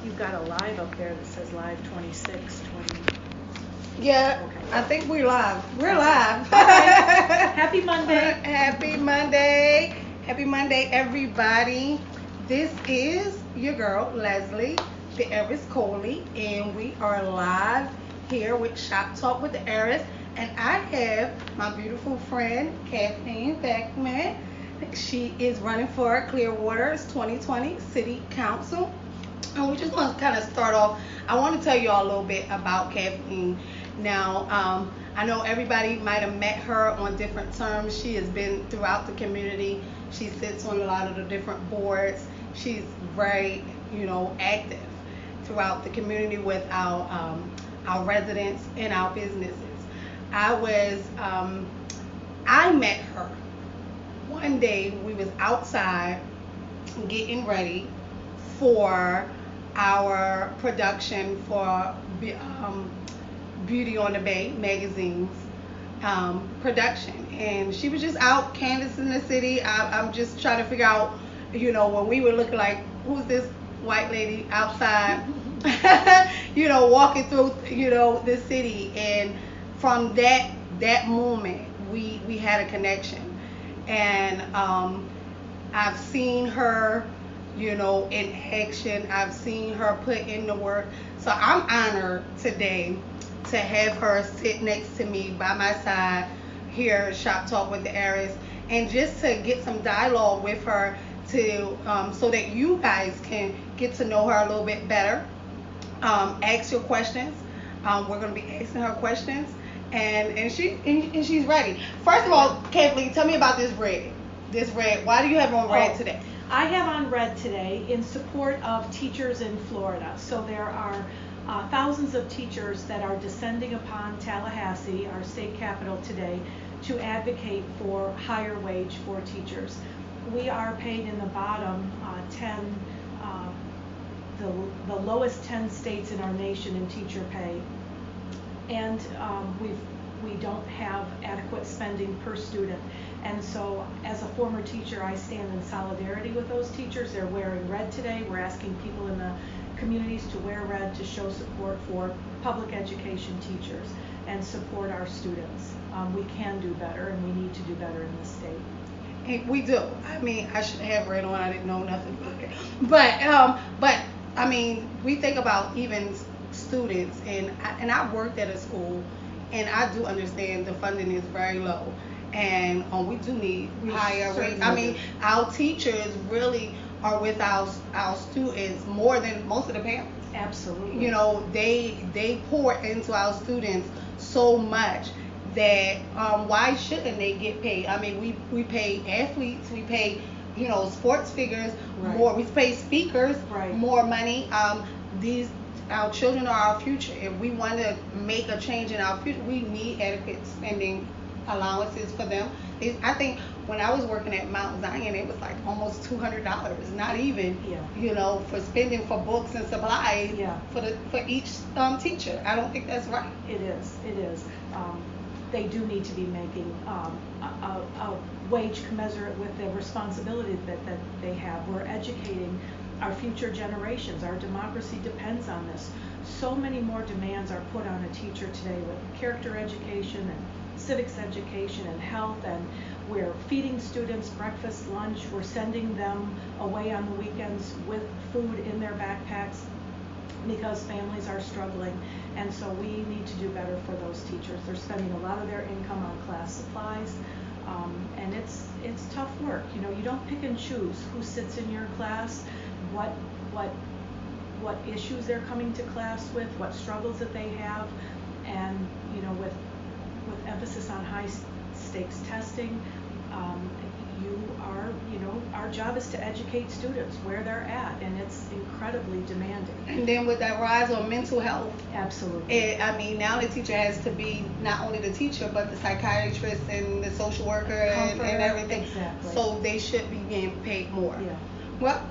You've got a live up there that says live 26, 20. Yeah, Okay. I think we're live. We're live. All right. Happy Monday. Happy Monday. Happy Monday, everybody. This is your girl, Leslie, the Heiress Coley, and we are live here with Shop Talk with the Heiress. And I have my beautiful friend, Kathleen Beckman. She is running for Clearwater's 2020 City Council. And we just want to kind of start off. I want to tell you all a little bit about Kathleen. Now, I know everybody might have met her on different terms. She has been throughout the community. She sits on a lot of the different boards. She's very, active throughout the community with our residents and our businesses. I met her one day. We was outside getting ready for our production for Beauty on the Bay magazine's production, and she was just out canvassing the city. I'm just trying to figure out, when we were looking like, who's this white lady outside, walking through, the city, and from that moment we had a connection, and I've seen her, in action. I've seen her put in the work. So I'm honored today to have her sit next to me by my side here at Shop Talk with the Heiress, and just to get some dialogue with her to so that you guys can get to know her a little bit better. Ask your questions. We're going to be asking her questions, and she's ready. First of all, Kathleen, tell me about this red. This red. Why do you have on red today? I have on red today in support of teachers in Florida. So there are thousands of teachers that are descending upon Tallahassee, our state capital, today to advocate for higher wage for teachers. We are paid in the bottom 10, the lowest 10 states in our nation in teacher pay, and we don't have adequate spending per student. And so as a former teacher, I stand in solidarity with those teachers. They're wearing red today. We're asking people in the communities to wear red to show support for public education teachers and support our students. We can do better, and we need to do better in this state. And we do. I mean, I should have red on. I didn't know nothing about it. But I mean, we think about even students, and I worked at a school, and I do understand the funding is very low. And we do need higher rates. I mean, our teachers really are with our students more than most of the parents. Absolutely. They pour into our students so much that why shouldn't they get paid? I mean, we pay athletes, we pay sports figures more, we pay speakers more money. Our children are our future. If we want to make a change in our future, we need adequate spending allowances for them. I think when I was working at Mount Zion, it was like almost $200, not even, for spending for books and supplies for each teacher. I don't think that's right. It is. They do need to be making a wage commensurate with the responsibility that they have. We're educating our future generations. Our democracy depends on this. So many more demands are put on a teacher today with character education and civics education and health, and we're feeding students breakfast, lunch. We're sending them away on the weekends with food in their backpacks because families are struggling, and so we need to do better for those teachers. They're spending a lot of their income on class supplies, and it's tough work. You don't pick and choose who sits in your class, what issues they're coming to class with, what struggles that they have, and with emphasis on high stakes testing, our job is to educate students where they're at, and it's incredibly demanding. And then with that rise on mental health, absolutely. I mean, now the teacher has to be not only the teacher, but the psychiatrist and the social worker and everything. Exactly. So they should be getting paid more. Yeah. Well,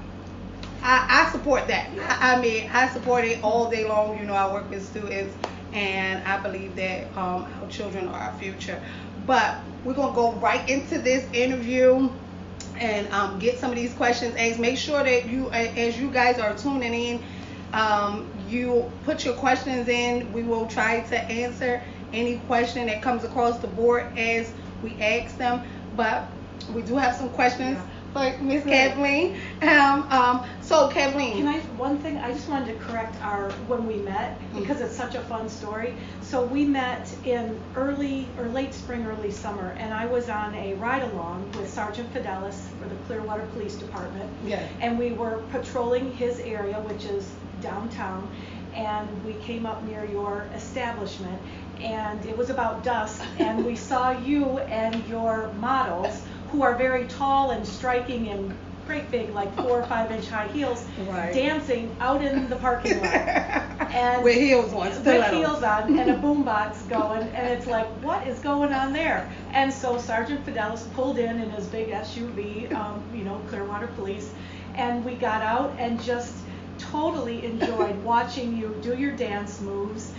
I support that. I mean, I support it all day long. I work with students, and I believe that our children are our future. But we're going to go right into this interview and get some of these questions asked. Make sure that as you guys are tuning in, You put your questions in. We will try to answer any question that comes across the board as we ask them. But we do have some questions for Miss Kathleen. So Kathleen, Can I, one thing, I just wanted to correct when we met, because it's such a fun story. So we met in late spring, early summer, and I was on a ride-along with Sergeant Fidelis for the Clearwater Police Department. Yeah. And we were patrolling his area, which is downtown, and we came up near your establishment, and it was about dusk, and we saw you and your models, who are very tall and striking and great big, like 4 or 5 inch high heels, dancing out in the parking lot. And with heels on, with heels on, and a boombox going, and it's like, what is going on there? And so Sergeant Fidelis pulled in his big SUV, Clearwater Police, and we got out and just totally enjoyed watching you do your dance moves.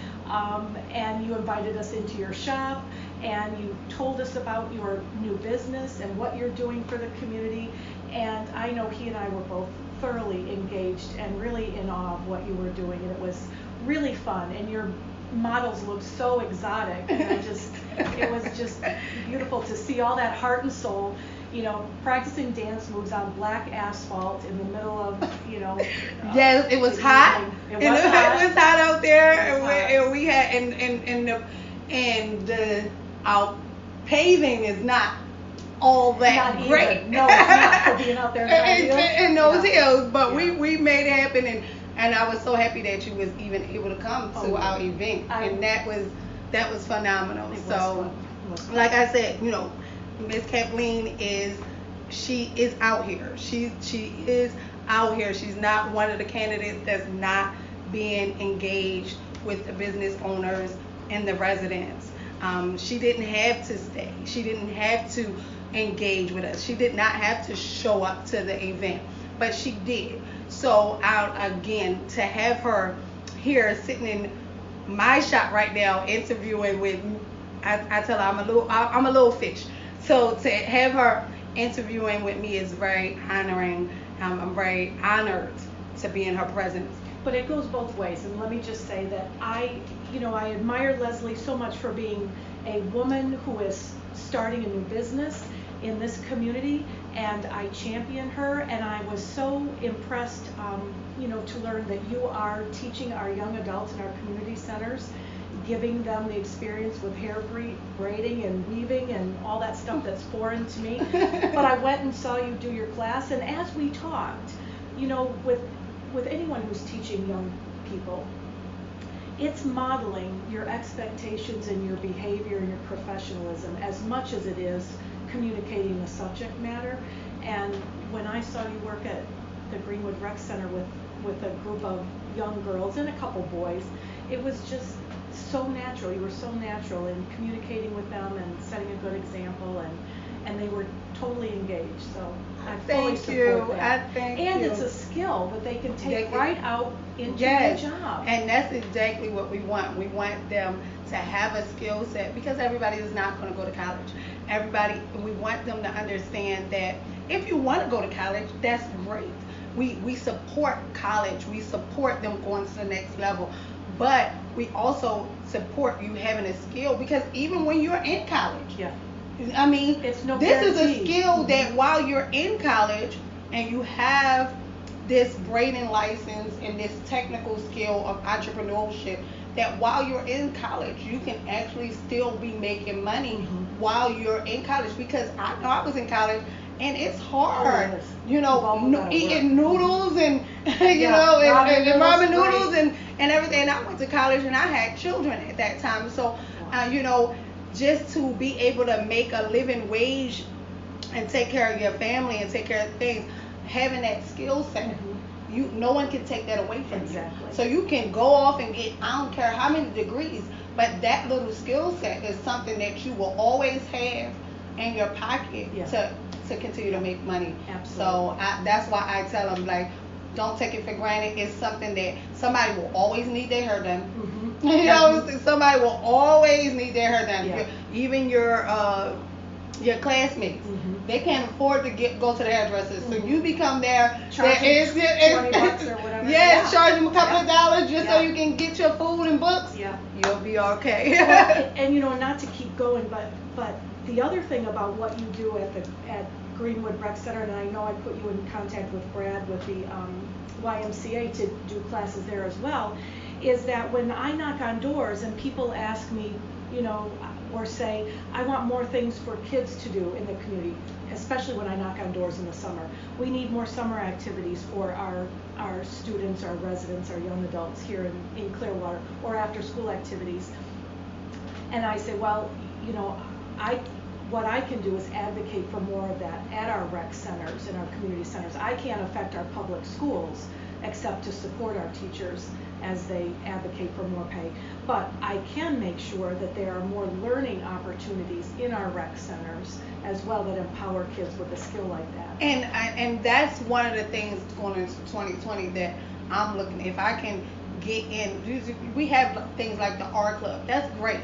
And you invited us into your shop, and you told us about your new business and what you're doing for the community. And I know he and I were both thoroughly engaged and really in awe of what you were doing, and it was really fun. And your models looked so exotic, and it was just beautiful to see all that heart and soul, practicing dance moves on black asphalt in the middle of, Yes, it was hot. It was hot. It was hot out there, and we had our paving is not all that not great. Even. No, it's not for being out there in those hills, but we made it happen, and I was so happy that you was even able to come to our event, and that was phenomenal. Like I said, Miss Kathleen is out here. She is out here. She's not one of the candidates that's not being engaged with the business owners and the residents. She didn't have to stay. She didn't have to engage with us. She did not have to show up to the event, but she did. So again, to have her here sitting in my shop right now interviewing with, I tell her I'm a little fish. So to have her interviewing with me is very honoring. I'm very honored to be in her presence. But it goes both ways, and let me just say that I admire Leslie so much for being a woman who is starting a new business in this community, and I champion her, and I was so impressed, to learn that you are teaching our young adults in our community centers, giving them the experience with hair braiding and weaving and all that stuff that's foreign to me. But I went and saw you do your class, and as we talked, with anyone who's teaching young people, it's modeling your expectations and your behavior and your professionalism as much as it is communicating the subject matter. And when I saw you work at the Greenwood Rec Center with a group of young girls and a couple boys, it was just so natural. You were so natural in communicating with them and setting a good example, and they were totally engaged. So I fully support that. And it's a skill that they can take right out into their job. And that's exactly what we want. We want them to have a skill set, because everybody is not going to go to college. We want them to understand that if you want to go to college, that's great. We support college. We support them going to the next level. But we also support you having a skill, because even when you're in college, I mean, this is a skill that while you're in college and you have this braiding license and this technical skill of entrepreneurship, that while you're in college, you can actually still be making money while you're in college. Because I know I was in college, and it's hard, eating noodles and and ramen noodles and everything. I went to college and I had children at that time, so just to be able to make a living wage and take care of your family and take care of things, having that skill set, no one can take that away from you. So you can go off and get, I don't care how many degrees, but that little skill set is something that you will always have in your pocket to continue to make money. Absolutely. So that's why I tell them, like, don't take it for granted. It's something that somebody will always need their hair done. Somebody will always need their hair done. Even your your classmates. Mhm. They can't afford to go to the hairdressers, so you become their Charge them $20 or whatever. Yeah, charge them a couple of dollars just so Yeah. you can get your food and books. Yeah. You'll be okay. and not to keep going, but the other thing about what you do at Greenwood Rec Center, and I know I put you in contact with Brad with the YMCA to do classes there as well, is that when I knock on doors and people ask me, or say, I want more things for kids to do in the community, especially when I knock on doors in the summer. We need more summer activities for our students, our residents, our young adults here in Clearwater, or after school activities. And I say, well, what I can do is advocate for more of that at our rec centers and our community centers. I can't affect our public schools except to support our teachers as they advocate for more pay. But I can make sure that there are more learning opportunities in our rec centers as well that empower kids with a skill like that. And that's one of the things going into 2020 that I'm looking, if I can get in. We have things like the art club. That's great.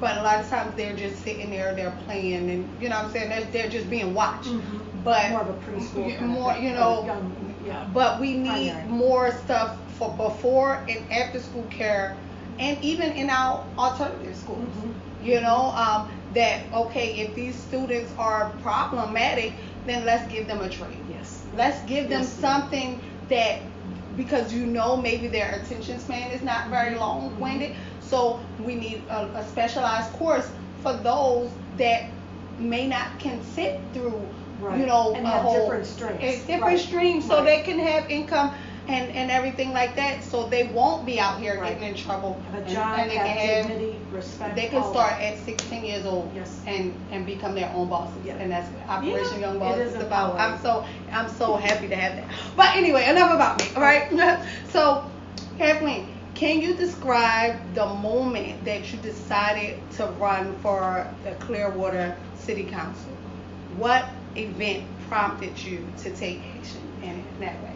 But a lot of times they're just sitting there, they're playing, and you know what I'm saying, they're just being watched. Mm-hmm. But more of a preschool more, young, yeah. But we need primary. more stuff for before and after school care, and even in our alternative schools. Mm-hmm. That okay, if these students are problematic, then let's give them a trade. Yes. Let's give them something that, because maybe their attention span is not very long-winded. So we need a specialized course for those that may not can sit through, right. And a have whole different streams. Different right. streams, so right. they can have income and everything like that, so they won't be out here right. getting in trouble. Have a job, and they have can dignity, respect. They can start at 16 years old. Yes. and become their own bosses. Yeah. And that's what Operation Young Boss is is about. empowering. I'm so happy to have that. But anyway, enough about me. All right. So, Kathleen, can you describe the moment that you decided to run for the Clearwater City Council? What event prompted you to take action in that way?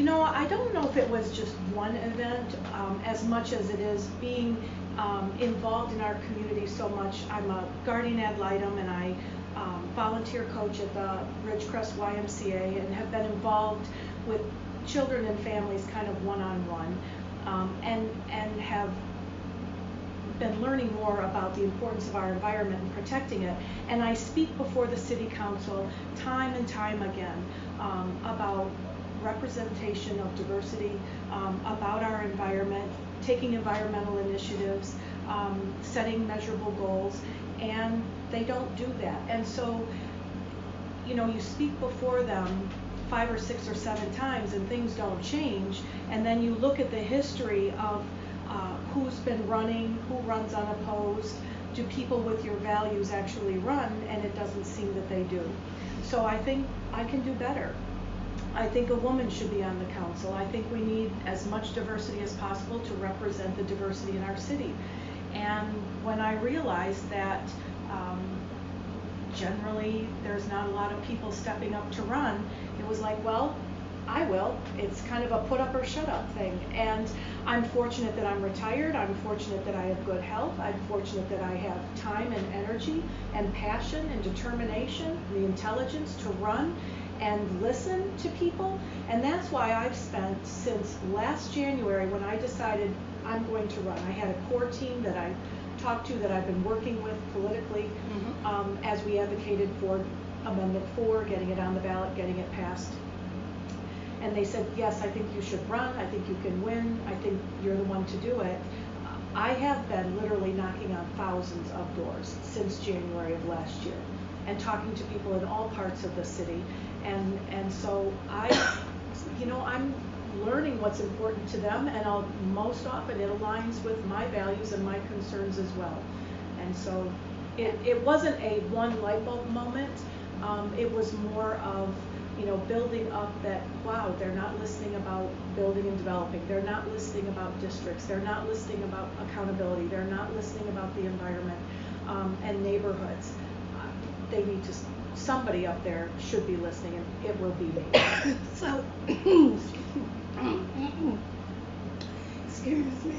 I don't know if it was just one event as much as it is being involved in our community so much. I'm a guardian ad litem, and I volunteer coach at the Ridgecrest YMCA, and have been involved with children and families kind of one-on-one, and have been learning more about the importance of our environment and protecting it. And I speak before the City Council time and time again about representation of diversity, about our environment, taking environmental initiatives, setting measurable goals, and they don't do that. And so, you speak before them 5 or 6 or 7 times and things don't change, and then you look at the history of who's been running, who runs unopposed, do people with your values actually run, and it doesn't seem that they do. So I think I can do better. I think a woman should be on the council. I think we need as much diversity as possible to represent the diversity in our city. And when I realized that generally there's not a lot of people stepping up to run, it was like, well, I will. It's kind of a put up or shut up thing. And I'm fortunate that I'm retired. I'm fortunate that I have good health. I'm fortunate that I have time and energy and passion and determination, the intelligence to run and listen to people. And that's why I've spent since last January, when I decided I'm going to run. I had a core team that I talked to, that I've been working with politically, as we advocated for Amendment 4, getting it on the ballot, getting it passed. And they said, yes, I think you should run. I think you can win. I think you're the one to do it. I have been literally knocking on thousands of doors since January of last year, and talking to people in all parts of the city. And so I'm learning what's important to them, and most often it aligns with my values and my concerns as well. And so it wasn't a one light bulb moment. It was more of building up that, wow, they're not listening about building and developing. They're not listening about districts. They're not listening about accountability. They're not listening about the environment and neighborhoods. They need to, somebody up there should be listening, and it will be me. So, excuse me.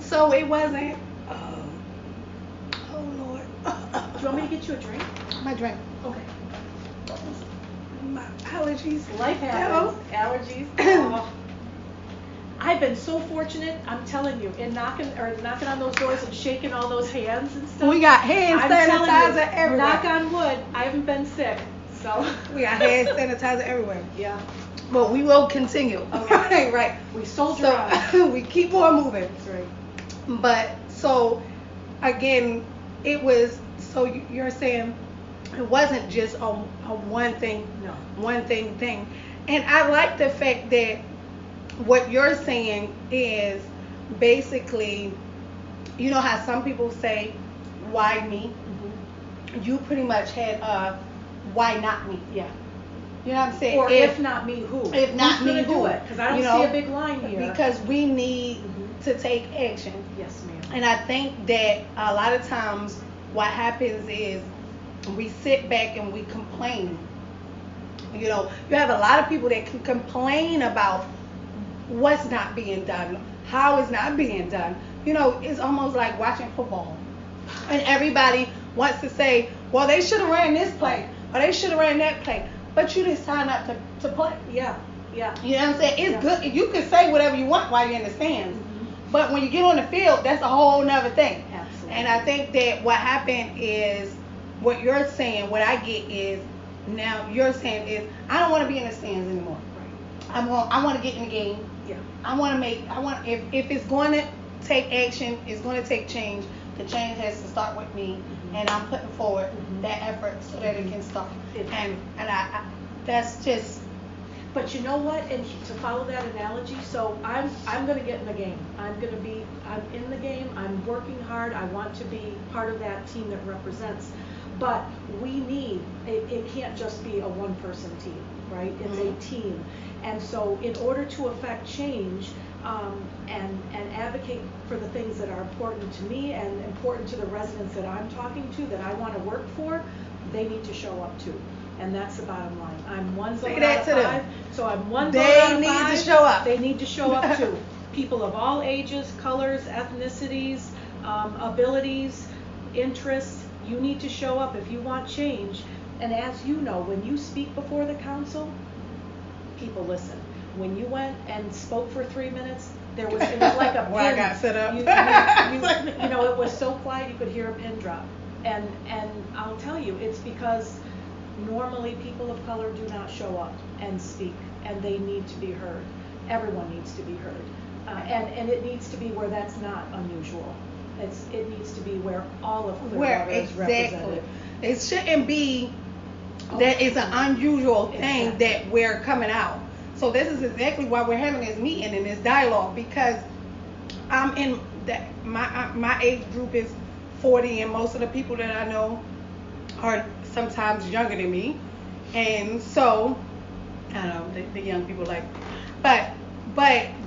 So it wasn't, oh Lord. you want me to get you a drink? My drink. Okay. My allergies. Life happens. Allergies. Oh. I've been so fortunate, I'm telling you, in knocking on those doors and shaking all those hands and stuff. We got hand sanitizer everywhere. Knock on wood, I haven't been sick. So we got hand sanitizer everywhere. Yeah. But we will continue. Okay. Right. We soldier on. We keep on moving. That's right. But so again, it was, so you're saying it wasn't just a one thing, No. one thing. And I like the fact that what you're saying is basically, you know how some people say, why me? Mm-hmm. You pretty much had a why not me? Yeah. You know what I'm saying? Or if not me, who? If not Who's me, gonna who? do it? Because I don't see a big line here. Because we need Mhm. to take action. Yes, ma'am. And I think that a lot of times what happens is we sit back and we complain. You know, you have a lot of people that can complain about what's not being done, how it's not being done. You know, it's almost like watching football. And everybody wants to say, well, they should have ran this play, or they should have ran that play. But you didn't sign up to play. Yeah, yeah. You know what I'm saying? It's good. You can say whatever you want while you're in the stands. Mm-hmm. But when you get on the field, that's a whole nother thing. Absolutely. And I think that what happened is, what you're saying, what I get is, now you're saying is, I don't want to be in the stands anymore. Right. I want to get in the game. Yeah. If it's going to take action, it's going to take change. The change has to start with me, Mm-hmm. and I'm putting forward Mm-hmm. that effort so that it can start. It- And I that's just. But you know what? And to follow that analogy, so I'm going to get in the game. I'm in the game. I'm working hard. I want to be part of that team that represents. But we need, it can't just be a one-person team, right? It's Mhm. a team. And so in order to affect change and advocate for the things that are important to me and important to the residents that I'm talking to, that I want to work for, they need to show up too. And that's the bottom line. I'm one vote out of five. So I'm one vote out of five. They need to show up. They need to show up too. People of all ages, colors, ethnicities, abilities, interests, you need to show up if you want change. And as you know, when you speak before the council, people listen. When you went and spoke for 3 minutes, it was like a pin. Well, I got set up. You know, it was so quiet you could hear a pin drop. And I'll tell you, it's because normally people of color do not show up and speak, and they need to be heard. Everyone needs to be heard. And it needs to be where that's not unusual. It needs to be where all of Clearwater is represented. It shouldn't be that it's an unusual thing Exactly. that we're coming out. So this is exactly why we're having this meeting and this dialogue, because I'm in that my age group is 40, and most of the people that I know are sometimes younger than me, and so I don't know the young people like, but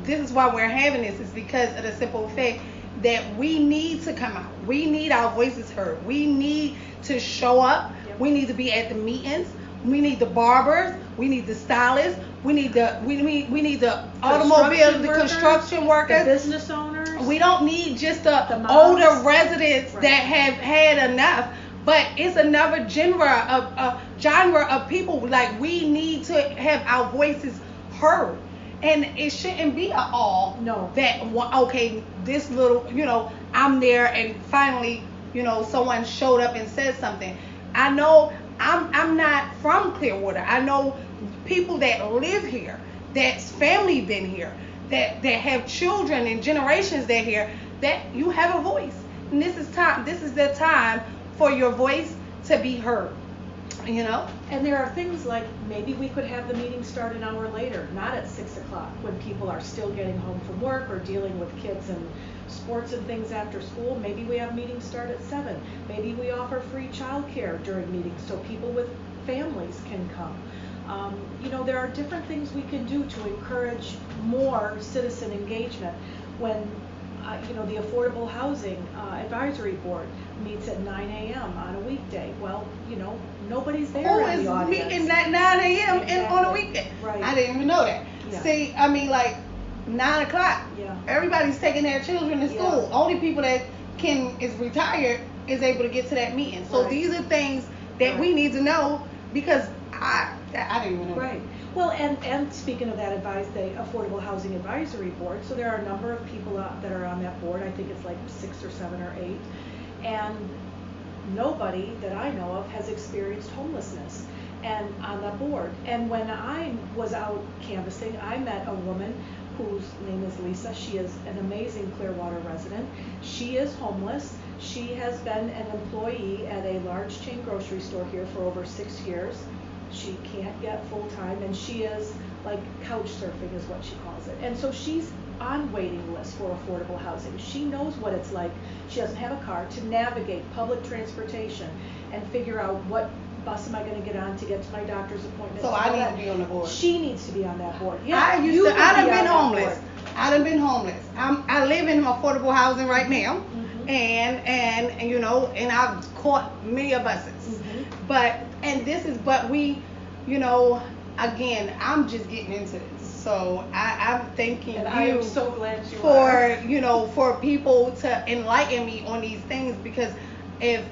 this is why we're having this, is because of the simple fact that we need to come out. We need our voices heard. We need to show up. Yep. We need to be at the meetings. We need the barbers. We need the stylists. We need the automobile, the construction workers, the business owners. We don't need just the moms. older residents Right. that have had enough, but it's another genre of people. Like, we need to have our voices heard. And it shouldn't be at all No. that, okay, this little, I'm there and finally, someone showed up and said something. I know I'm not from Clearwater. I know people that live here, that's family been here, that have children and generations that here, that you have a voice. And this is the time for your voice to be heard. And there are things like, maybe we could have the meeting start an hour later, not at 6 o'clock when people are still getting home from work or dealing with kids and sports and things after school. Maybe we have meetings start at 7. Maybe we offer free childcare during meetings so people with families can come. There are different things we can do to encourage more citizen engagement. When the Affordable Housing Advisory Board meets at 9 a.m. on a weekday. Well, nobody's there in the audience. Who is meeting at 9 a.m. Exactly. on a weekend? Right. I didn't even know that. Yeah. See, I mean, like 9 o'clock. Yeah. Everybody's taking their children to school. Yeah. Only people that is retired is able to get to that meeting. So Right. these are things that we need to know, because I didn't even know. Right. Well, and speaking of that the Affordable Housing Advisory Board, so there are a number of people that are on that board. I think it's like 6 or 7 or 8. And nobody that I know of has experienced homelessness and on that board. And when I was out canvassing, I met a woman whose name is Lisa. She is an amazing Clearwater resident. She is homeless. She has been an employee at a large chain grocery store here for over 6 years. She can't get full time, and she is like couch surfing is what she calls it. And so she's on waiting list for affordable housing. She knows what it's like. She doesn't have a car to navigate public transportation and figure out what bus am I going to get on to get to my doctor's appointment. So I need to be on the board. She needs to be on that board. Yeah, I done been homeless. I done been homeless. I live in affordable housing right now, Mm-hmm. and you know, and I've caught many of buses. Mm-hmm. But we, you know, again, I'm just getting into this. So I'm thanking And you I am so glad you for, are. you know, for people to enlighten me on these things, because if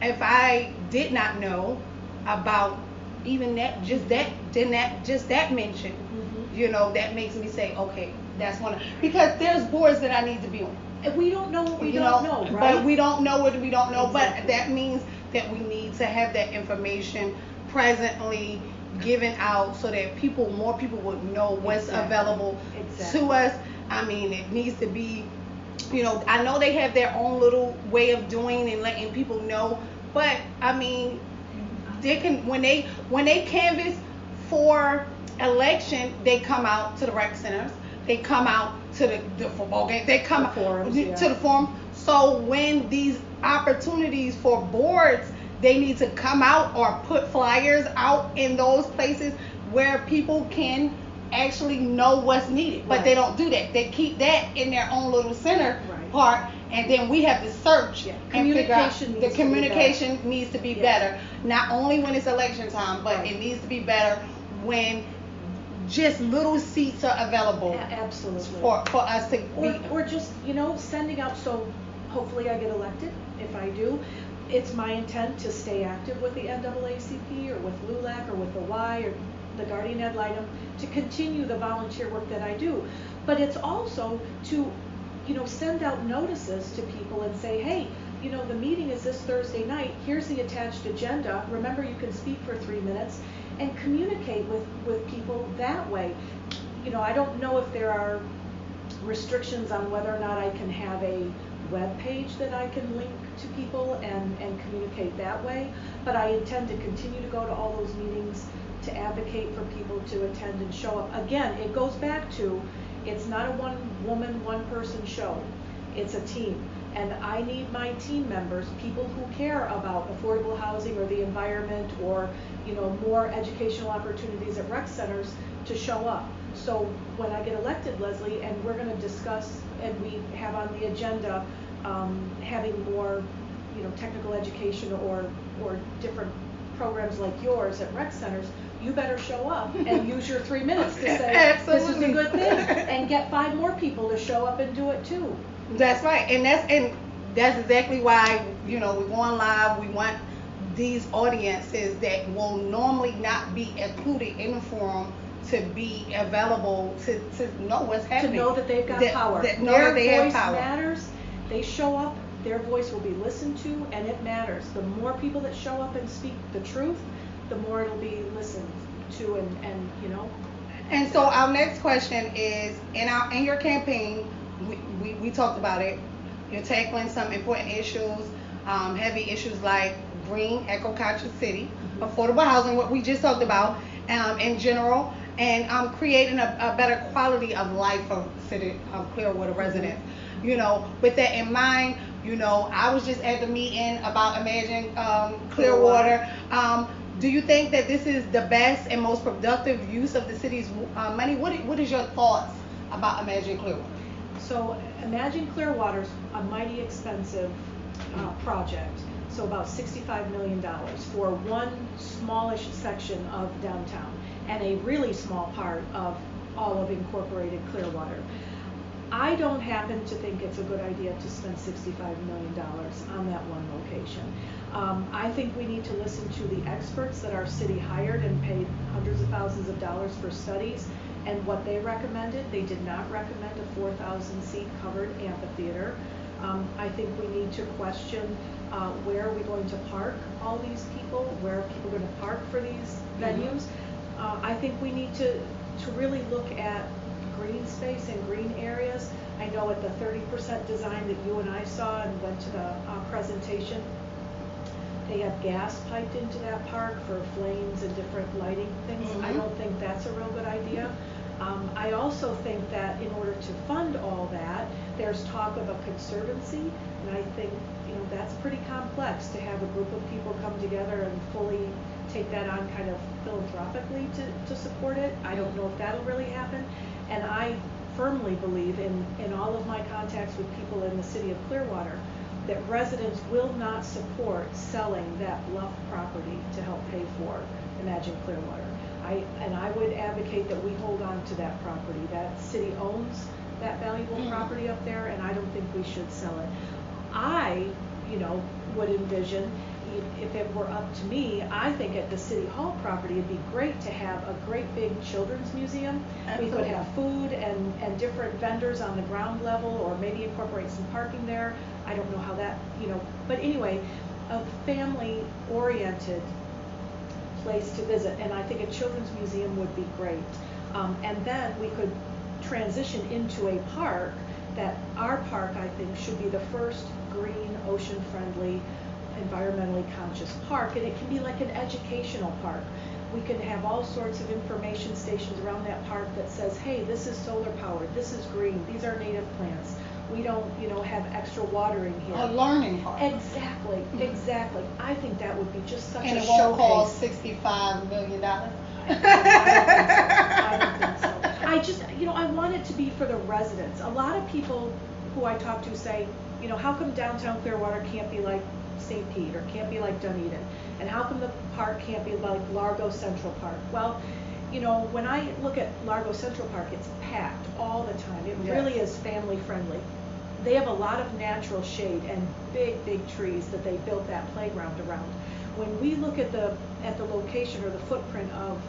I did not know about even that, just that mention, Mm-hmm. you know, that makes me say, okay, that's one. Because there's boards that I need to be on. And we don't know what we You don't know, right? But we don't know what we don't know. Exactly. But that means that we need to have that information presently given out, so that more people would know what's Exactly. available Exactly. to us. I mean, it needs to be, you know, I know they have their own little way of doing and letting people know, but I mean, they can, when they canvass for election, they come out to the rec centers, they come out to the football game, they come The forums, yeah. to the forum. So when these opportunities for boards, they need to come out or put flyers out in those places where people can actually know what's needed. But Right. they don't do that. They keep that in their own little center Right. part, and then we have to search Yeah. and figure out. Communication needs The to be communication needs to be Yeah. better. Not only when it's election time, but Right. it needs to be better when just little seats are available Absolutely. for us to be. Or just, you know, sending out, so hopefully I get elected. If I do, it's my intent to stay active with the NAACP or with LULAC or with the Y or the Guardian Ad Litem, to continue the volunteer work that I do. But it's also to, you know, send out notices to people and say, hey, you know, the meeting is this Thursday night. Here's the attached agenda. Remember, you can speak for 3 minutes, and communicate with people that way. You know, I don't know if there are restrictions on whether or not I can have a web page that I can link to people and communicate that way, but I intend to continue to go to all those meetings, to advocate for people to attend and show up. Again, it goes back to, it's not a one woman, one person show. It's a team. And I need my team members, people who care about affordable housing or the environment, or, you know, more educational opportunities at rec centers, to show up. So when I get elected, Leslie, and we're going to discuss, and we have on the agenda, having more, you know, technical education or different programs like yours at rec centers, you better show up and use your 3 minutes to say, this is a good thing, and get 5 more people to show up and do it too. That's right, and that's exactly why, you know, we go on live. We want these audiences that will normally not be included in the forum to be available to know what's happening. To know that they've got power. Their voice have power. matters. They show up, their voice will be listened to, and it matters. The more people that show up and speak the truth, the more it'll be listened to, and you know. And so our next question is, in your campaign, we talked about it. You're tackling some important issues, heavy issues like green, eco-conscious city, affordable housing, what we just talked about, in general, and creating a better quality of life for city of Clearwater residents. You know, with that in mind, you know, I was just at the meeting about Imagine Clearwater. Do you think that this is the best and most productive use of the city's money? What is your thoughts about Imagine Clearwater? So Imagine Clearwater's a mighty expensive project. So about $65 million for one smallish section of downtown and a really small part of all of incorporated Clearwater. I don't happen to think it's a good idea to spend $65 million on that one location. I think we need to listen to the experts that our city hired and paid hundreds of thousands of dollars for studies and what they recommended. They did not recommend a 4,000 seat covered amphitheater. I think we need to question where are we going to park all these people, where are people going to park for these venues. I think we need to really look at green space and green areas. I know at the 30% design that you and I saw and went to the presentation, they have gas piped into that park for flames and different lighting things. I don't think that's a real good idea. I also think that in order to fund all that, there's talk of a conservancy, and I think that's pretty complex to have a group of people come together and fully take that on kind of philanthropically to support it. I don't know if that'll really happen, and I firmly believe in all of my contacts with people in the city of Clearwater that residents will not support selling that bluff property to help pay for Imagine Clearwater. I would advocate that we hold on to that property. That city owns that valuable property up there, and I don't think we should sell it. I, would envision, if it were up to me, I think at the City Hall property it'd be great to have a great big children's museum. Absolutely. We could have food and different vendors on the ground level, or maybe incorporate some parking there. I don't know how that, but anyway, a family-oriented place to visit, and I think a children's museum would be great. And then we could transition into a park that our park, I think, should be the first green, ocean-friendly, environmentally conscious park, and it can be like an educational park. We can have all sorts of information stations around that park that says, hey, this is solar powered, this is green, these are native plants. We don't, have extra watering here. A learning park. Exactly, exactly. I think that would be just such a showcase. And it won't cost $65 million. I don't think so. I just, I want it to be for the residents. A lot of people who I talk to say, how come downtown Clearwater can't be like St. Pete or can't be like Dunedin? And how come the park can't be like Largo Central Park? Well, when I look at Largo Central Park, it's packed all the time. It really is family friendly. They have a lot of natural shade and big, big trees that they built that playground around. When we look at the location or the footprint of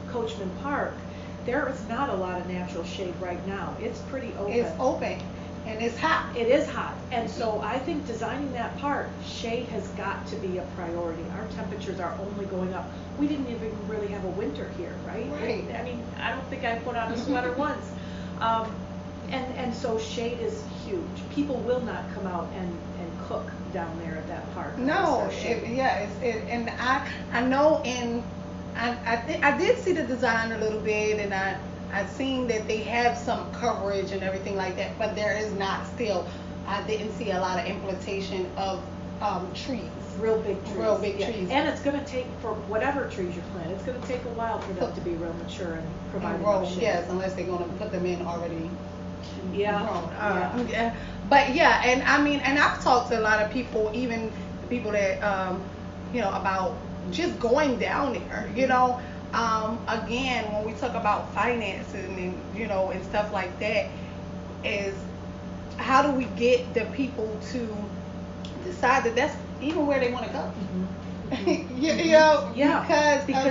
Coachman Park, there is not a lot of natural shade right now. It's pretty open. It's open. And it's hot. It is hot. And so I think designing that park, shade has got to be a priority. Our temperatures are only going up. We didn't even really have a winter here, right? Right. I mean, I don't think I put on a sweater once. And so shade is huge. People will not come out and cook down there at that park. No, and I know I did see the design a little bit, and I've seen that they have some coverage and everything like that, but there is not still. I didn't see a lot of implementation of trees. Real big trees. trees. And it's going to take, for whatever trees you plant, it's going to take a while for them to be real mature and provide enough shade. Yes, unless they're going to put them in already. Yeah. But and I mean, and I've talked to a lot of people, even people that about just going down there. Again, when we talk about financing and and stuff like that, is how do we get the people to decide that that's even where they want to go? Because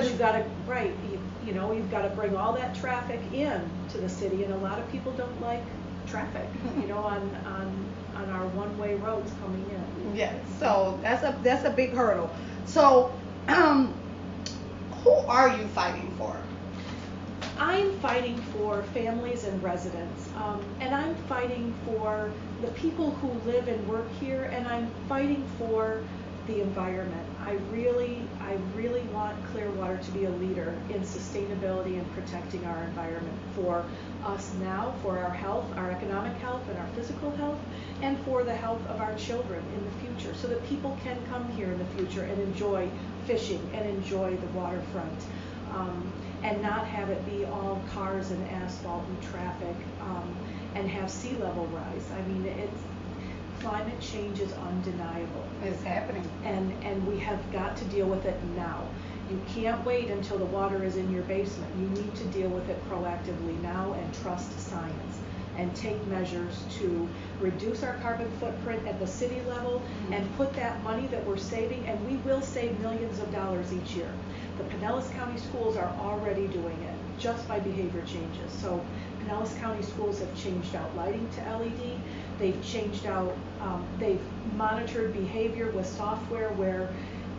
you've got to you've got to bring all that traffic in to the city, and a lot of people don't like traffic, on our one-way roads coming in. Yeah, so that's a big hurdle. So, who are you fighting for? I'm fighting for families and residents, and I'm fighting for the people who live and work here, and I'm fighting for the environment. I really want Clearwater to be a leader in sustainability and protecting our environment for us now, for our health, our economic health and our physical health, and for the health of our children in the future, so that people can come here in the future and enjoy fishing and enjoy the waterfront, and not have it be all cars and asphalt and traffic, and have sea level rise. I mean, climate change is undeniable. It's happening. And we have got to deal with it now. You can't wait until the water is in your basement. You need to deal with it proactively now and trust science. and take measures to reduce our carbon footprint at the city level and put that money that we're saving, and we will save millions of dollars each year. The Pinellas County schools are already doing it just by behavior changes. So Pinellas County schools have changed out lighting to LED. They've changed out, they've monitored behavior with software where,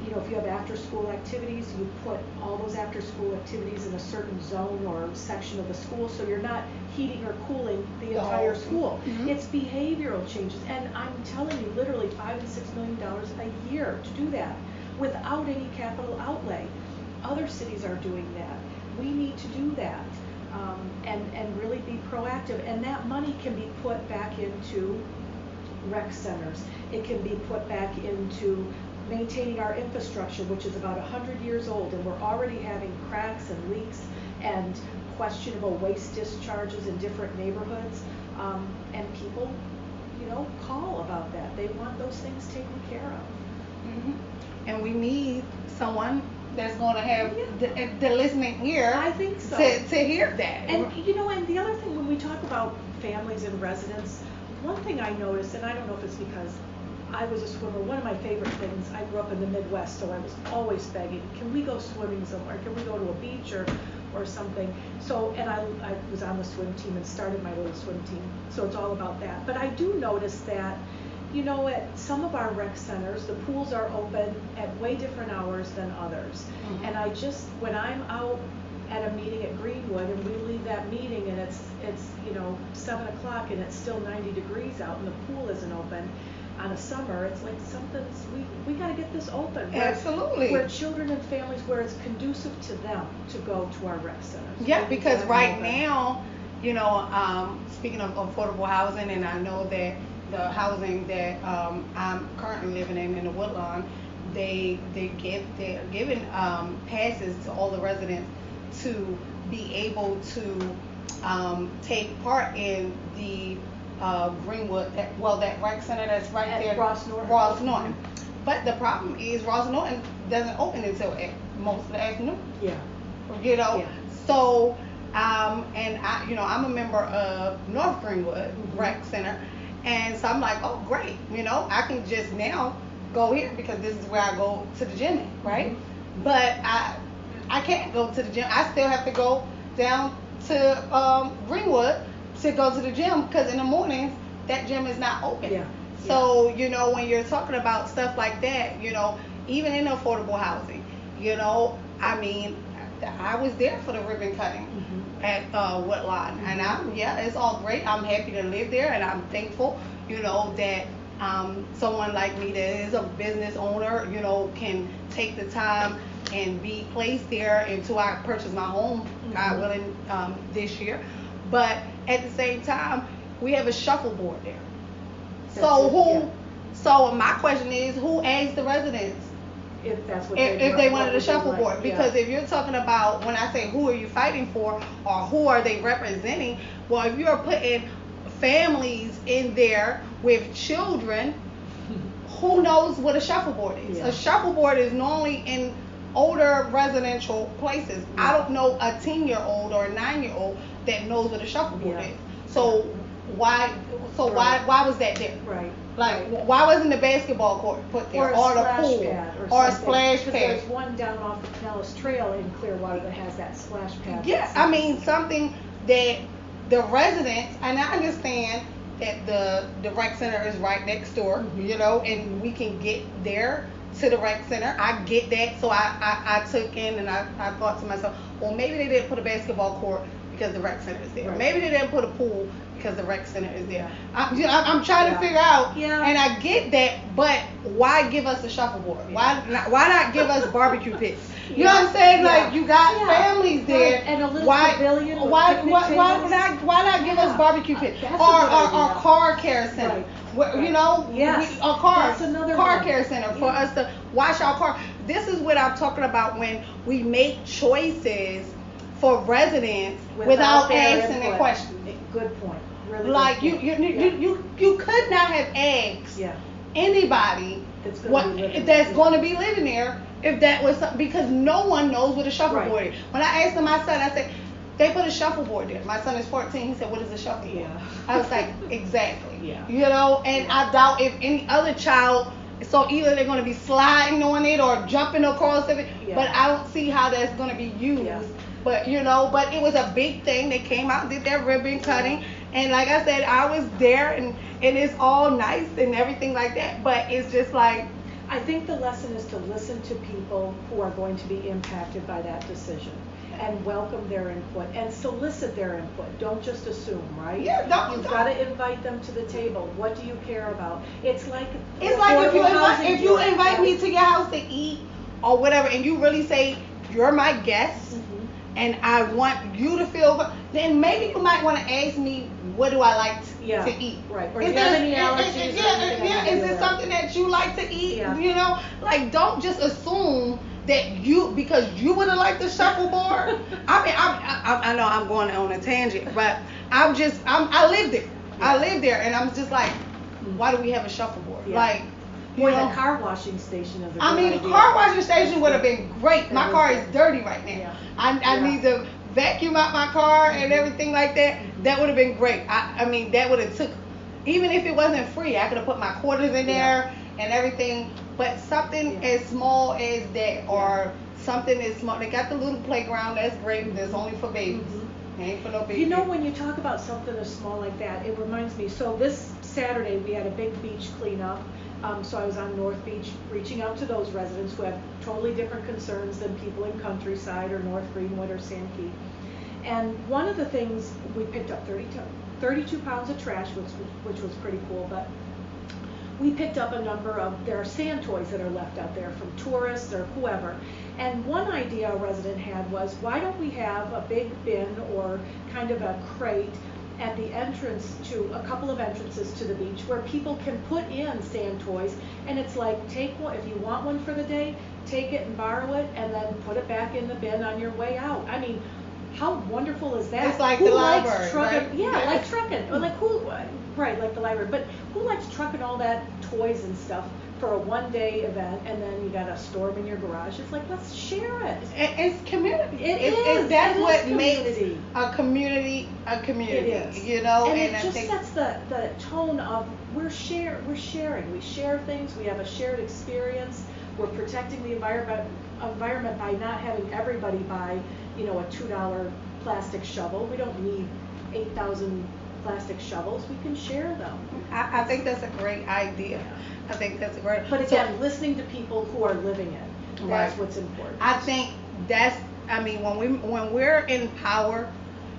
you know, if you have after-school activities, you put all those after-school activities in a certain zone or section of the school, so you're not heating or cooling the entire school. It's behavioral changes, and I'm telling you, literally $5 and $6 million a year to do that without any capital outlay. Other cities are doing that. We need to do that, and really be proactive. And that money can be put back into rec centers. It can be put back into maintaining our infrastructure, which is about 100 years old, and we're already having cracks and leaks and questionable waste discharges in different neighborhoods. And people, you know, call about that. They want those things taken care of. And we need someone that's going to have the listening ear. I think so. To hear that. And you know, and the other thing, when we talk about families and residents, one thing I noticed, and I don't know if it's because I was a swimmer, one of my favorite things, I grew up in the Midwest, so I was always begging, can we go swimming somewhere? Can we go to a beach or something? So, and I was on the swim team and started my little swim team, so it's all about that. But I do notice that, you know, at some of our rec centers, the pools are open at way different hours than others. And I just, when I'm out at a meeting at Greenwood and we leave that meeting and it's you know, 7 o'clock and it's still 90 degrees out and the pool isn't open, on a summer, it's like something's, we got to get this open. Absolutely. Where children and families, where it's conducive to them to go to our rec centers. Yeah, because right now, you know, speaking of affordable housing, and I know that the housing that I'm currently living in the Woodlawn, they're giving passes to all the residents to be able to take part in the Greenwood, that rec center that's right at there, Ross Norton. But the problem is Ross Norton doesn't open until most of the afternoon. Yeah. You know, Yeah. So and I, you know, I'm a member of North Greenwood Rec Center, and so I'm like, oh great, you know, I can just now go here because this is where I go to the gym, right? But I can't go to the gym. I still have to go down to Greenwood to go to the gym because in the mornings that gym is not open. Yeah. So, you know, when you're talking about stuff like that, you know, even in affordable housing, you know, I mean, I was there for the ribbon cutting at Woodlawn, and it's all great. I'm happy to live there, and I'm thankful, you know, that someone like me that is a business owner, you know, can take the time and be placed there until I purchase my home, God willing, this year. But at the same time, we have a shuffleboard there. So my question is, who asked the residents if that's what if they wanted a shuffleboard? Because if you're talking about, when I say who are you fighting for or who are they representing, well, if you're putting families in there with children, who knows what a shuffleboard is? A shuffleboard is normally in older residential places. I don't know a 10-year-old or a 9-year-old that knows what a shuffleboard is. So why was that there? Right. Like, why wasn't the basketball court put there, or the pool, or a splash pad? There's one down off the Pinellas Trail in Clearwater that has that splash pad. Yeah, I mean, something that the residents, and I understand that the rec center is right next door, you know, and we can get there to the rec center. I get that. So I took in and I thought to myself, well, maybe they didn't put a basketball court because the rec center is there. Right. Maybe they didn't put a pool because the rec center is there. I'm trying to figure out, and I get that, but why give us a shuffleboard? Why not give us barbecue pits? You know what I'm saying? Like, you got families there, and a little pavilion. Why not give us barbecue pits or car care center? Right. You know, a car care center for us to wash our car. This is what I'm talking about when we make choices for residents without asking a question. Good point. Really like you could not have asked anybody that's going to be living there if that was something, because no one knows what a shuffleboard is. When I asked my son, I said, They put a shuffleboard there. My son is 14. He said, "What is a shuffleboard?" Yeah. I was like, "Exactly." Yeah. You know, and Yeah. I doubt if any other child. So either they're going to be sliding on it or jumping across it, Yeah. but I don't see how that's going to be used. Yeah. But but it was a big thing. They came out and did their ribbon cutting, and like I said, I was there, and it's all nice and everything like that. But it's just like, I think the lesson is to listen to people who are going to be impacted by that decision and welcome their input and solicit their input. Don't just assume, right? Yeah, You've got to invite them to the table. What do you care about? It's like if you invite me to your house to eat or whatever, and you really say you're my guest, and I want you to feel good, then maybe you might want to ask me, what do I like to eat? Right. Or do you have any allergies? Is there something that you like to eat? Yeah. You know, like, don't just assume that because you would have liked the shuffleboard. I mean, I know I'm going on a tangent, but I live there. I live there, and I'm just like, why do we have a shuffleboard? Yeah. Like, the car washing station is a good idea. The car washing station would have been great. My car is dirty right now. Yeah. I need to vacuum out my car and everything like that. That would have been great. I mean, that would have took, even if it wasn't free, I could have put my quarters in there and everything. But something as small as that, or something as small. They got the little playground. That's great. That's only for babies. Ain't for no babies. You know, when you talk about something as small like that, it reminds me. So this Saturday we had a big beach cleanup. So I was on North Beach reaching out to those residents who have totally different concerns than people in Countryside or North Greenwood or Sandkey. And one of the things, we picked up 32 pounds of trash, which was pretty cool, but we picked up a number of, there are sand toys that are left out there from tourists or whoever. And one idea a resident had was, why don't we have a big bin or kind of a crate at the entrance to a couple of entrances to the beach where people can put in sand toys, and it's like, take one, if you want one for the day, take it and borrow it, and then put it back in the bin on your way out. I mean, how wonderful is that? It's like who the likes library, trucking? right? Yeah, like trucking. Or like like the library. But who likes trucking all that toys and stuff for a one-day event, and then you got to store them in your garage? It's like, let's share it. It's community. That's what makes a community a community. It is. You know, and it just sets the tone of we're sharing. We share things. We have a shared experience. We're protecting the environment by not having everybody buy, a $2 plastic shovel. We don't need 8,000 plastic shovels. We can share them. I think that's a great idea. Yeah. I think that's a great. But again, listening to people who are living it. That's what's important. I think when we're in power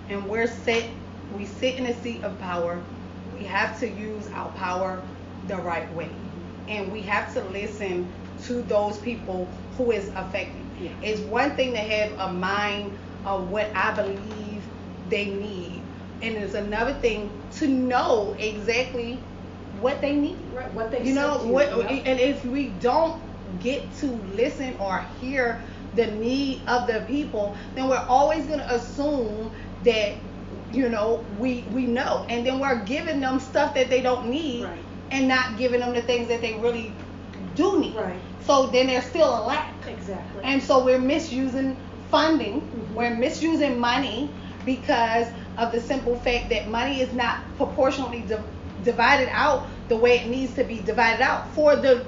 and we sit in a seat of power, we have to use our power the right way, and we have to listen to those people who is affected. Yeah. It's one thing to have a mind of what I believe they need, and it's another thing to know exactly what they need. Right, what they and if we don't get to listen or hear the need of the people, then we're always going to assume that we know, and then we're giving them stuff that they don't need, right, and not giving them the things that they really do need. Right. So then there's still a lack. Exactly. And so we're misusing funding. We're misusing money because of the simple fact that money is not proportionally divided out the way it needs to be divided out for the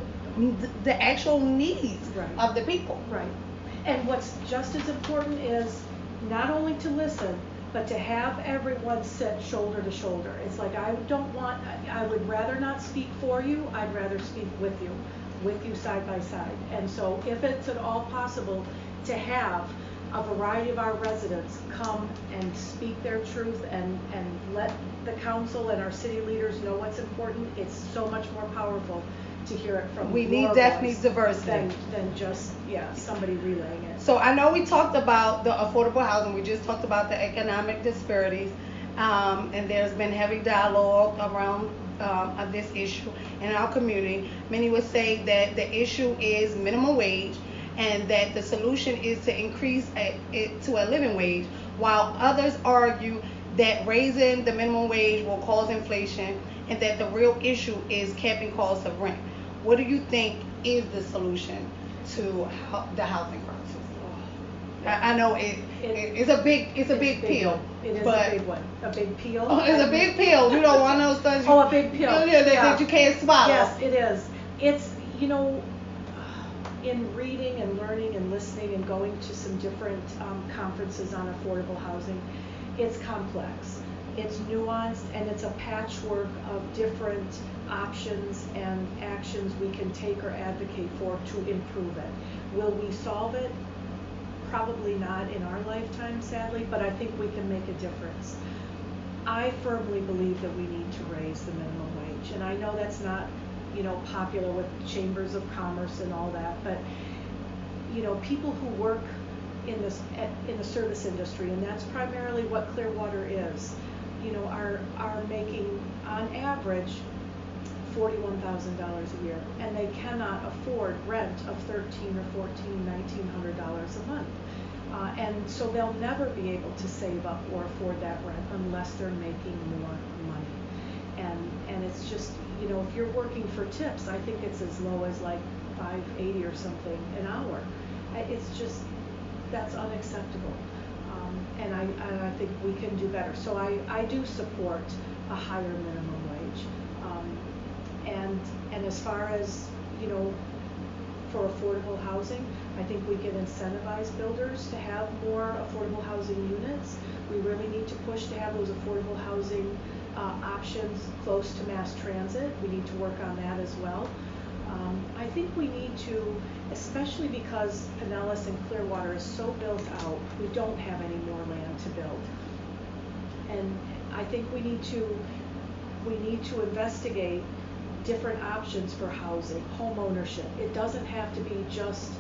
actual needs of the people. Right. And what's just as important is not only to listen, but to have everyone sit shoulder to shoulder. It's like, I would rather not speak for you, I'd rather speak with you side by side. And so if it's at all possible to have a variety of our residents come and speak their truth and let the council and our city leaders know what's important, it's so much more powerful to hear it from we need definitely diversity than just somebody relaying it. So I know we talked about the affordable housing, we just talked about the economic disparities, and there's been heavy dialogue around this issue in our community. Many would say that the issue is minimum wage and that the solution is to increase it to a living wage, while others argue that raising the minimum wage will cause inflation and that the real issue is capping costs of rent. What do you think is the solution to the housing crisis? I know it's a big pill. It is but, a big one. A big peel. Oh, it's a big pill. You know, one of those things. Oh, a big pill. That you can't swallow. Yes, it is. It's, in reading and learning and listening and going to some different conferences on affordable housing, it's complex. It's nuanced, and it's a patchwork of different options and actions we can take or advocate for to improve it. Will we solve it? Probably not in our lifetime, sadly, but I think we can make a difference. I firmly believe that we need to raise the minimum wage, and I know that's not, popular with chambers of commerce and all that, but people who work in the service industry, and that's primarily what Clearwater is, are making on average $41,000 a year, and they cannot afford rent of $1,300 or $1,400, $1,900 a month. And so they'll never be able to save up or afford that rent unless they're making more money. And it's just, if you're working for tips, I think it's as low as like $5.80 or something an hour. It's just, that's unacceptable. And I think we can do better. So I do support a higher minimum wage. And as far as, for affordable housing, I think we can incentivize builders to have more affordable housing units. We really need to push to have those affordable housing options close to mass transit. We need to work on that as well. I think we need to, especially because Pinellas and Clearwater is so built out, we don't have any more land to build. And I think we need to investigate different options for housing, home ownership. It doesn't have to be just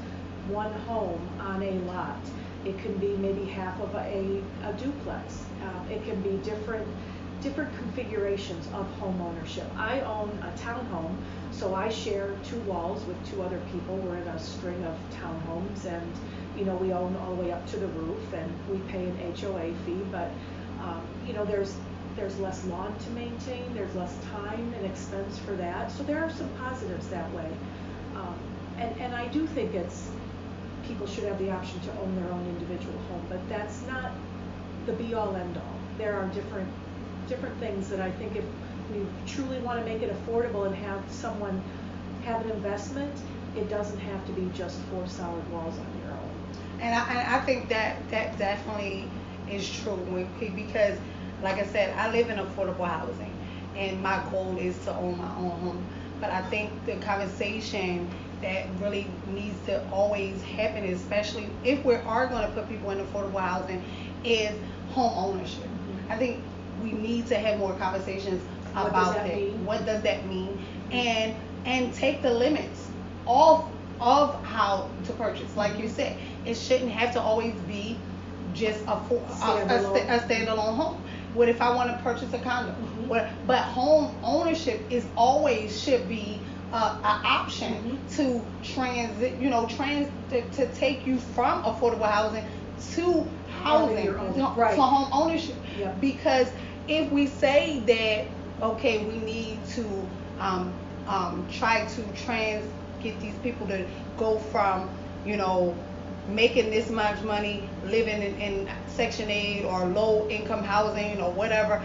one home on a lot. It can be maybe half of a duplex. It can be different configurations of home ownership. I own a townhome, so I share 2 walls with 2 other people. We're in a string of townhomes, and we own all the way up to the roof, and we pay an HOA fee, but there's less lawn to maintain, there's less time and expense for that. So there are some positives that way. And I do think people should have the option to own their own individual home, but that's not the be all end all. There are different things that I think if we truly want to make it affordable and have someone have an investment, it doesn't have to be just 4 solid walls on your own. And I think that definitely is true, because like I said, I live in affordable housing, and my goal is to own my own home. But I think the conversation that really needs to always happen, especially if we are going to put people in affordable housing, is home ownership. Mm-hmm. I think we need to have more conversations about that. What does that mean? And take the limits off of how to purchase. Like you said, it shouldn't have to always be just a standalone home. What if I want to purchase a condo? Mm-hmm. But home ownership should be an option to to take you from affordable housing to housing, right, for home ownership. Yep. Because if we say that, okay, we need to try to get these people to go from, making this much money, living in Section 8 or low income housing or whatever.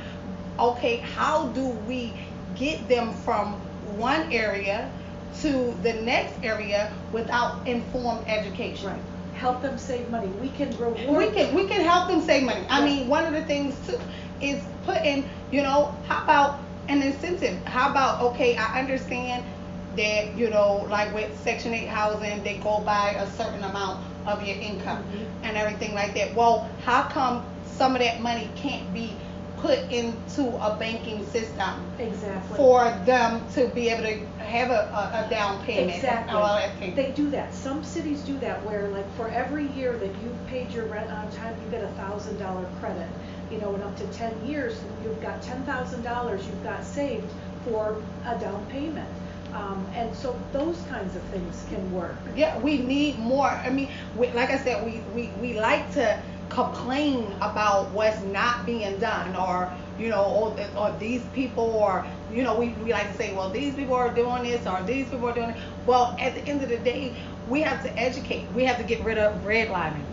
Okay, how do we get them from one area to the next area without informed education? Right. Help them save money. We can reward. We can help them save money. I mean, one of the things too is putting, how about an incentive? How about, okay, I understand that, like with Section 8 housing, they go by a certain amount of your income and everything like that. Well, how come some of that money can't be put into a banking system for them to be able to have a down payment? Exactly. And all that thing? They do that. Some cities do that, where like for every year that you've paid your rent on time, you get $1,000 credit. And up to 10 years, you've got $10,000 you've got saved for a down payment. And so those kinds of things can work. Yeah, we need more. I mean, like I said, we like to complain about what's not being done, or or these people, or we like to say, well, these people are doing this, or these people are doing it. Well, at the end of the day, we have to educate. We have to get rid of redlining.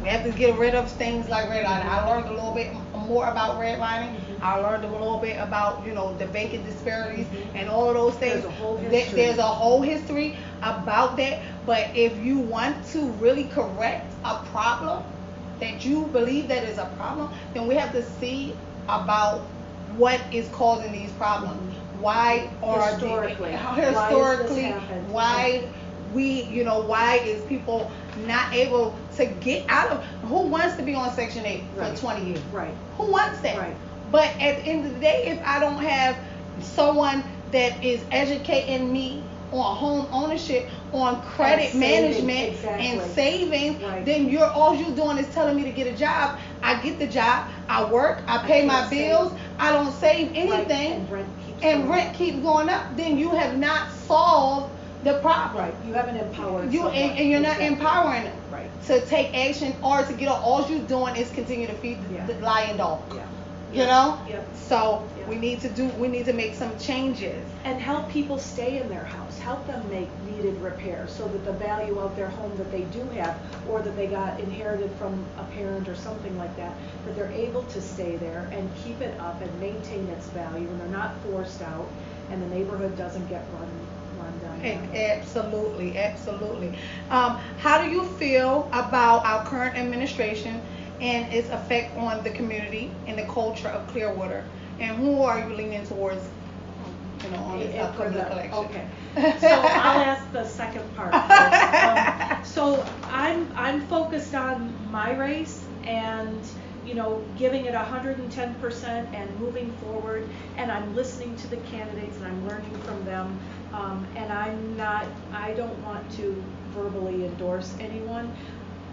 We have to get rid of things like redlining. I learned a little bit more about redlining. I learned a little bit about, the vacant disparities and all of those things. There's a whole history. There's a whole history about that. But if you want to really correct a problem that you believe that is a problem, then we have to see about what is causing these problems. Why are historically why why is people not able to get out of? Who wants to be on Section 8 for 20 years? Right. Who wants that? Right. But at the end of the day, if I don't have someone that is educating me on home ownership, on credit management, and savings, right, then all you're doing is telling me to get a job. I get the job, I work, I pay my bills, I don't save anything, right, and rent keeps going up. Then you have not solved the problem. Right. You haven't empowered you, and you're not empowering them, right, to take action or to get on. All you're doing is continue to feed the lying dog. Yeah. You know? Yep. So Yep. we need to make some changes. And help people stay in their house. Help them make needed repairs so that the value of their home that they do have, or that they got inherited from a parent or something like that they're able to stay there and keep it up and maintain its value, and they're not forced out, and the neighborhood doesn't get run down. Absolutely, absolutely. How do you feel about our current administration and its effect on the community and the culture of Clearwater? And who are you leaning towards, on this upcoming election? Okay. So I'll ask the second part first. So I'm focused on my race and giving it 110% and moving forward, and I'm listening to the candidates and I'm learning from them, and I don't want to verbally endorse anyone.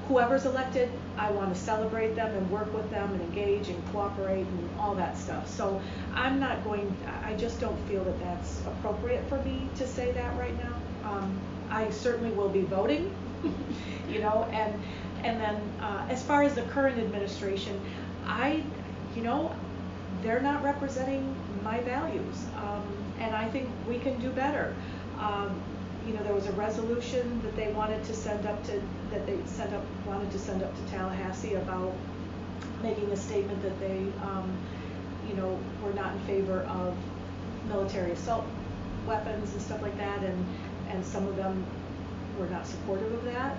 Whoever's elected, I want to celebrate them and work with them and engage and cooperate and all that stuff. So I just don't feel that that's appropriate for me to say that right now. I certainly will be voting, and then as far as the current administration, they're not representing my values, and I think we can do better. There was a resolution that they wanted to send up to Tallahassee about making a statement that they, were not in favor of military assault weapons and stuff like that, and some of them were not supportive of that.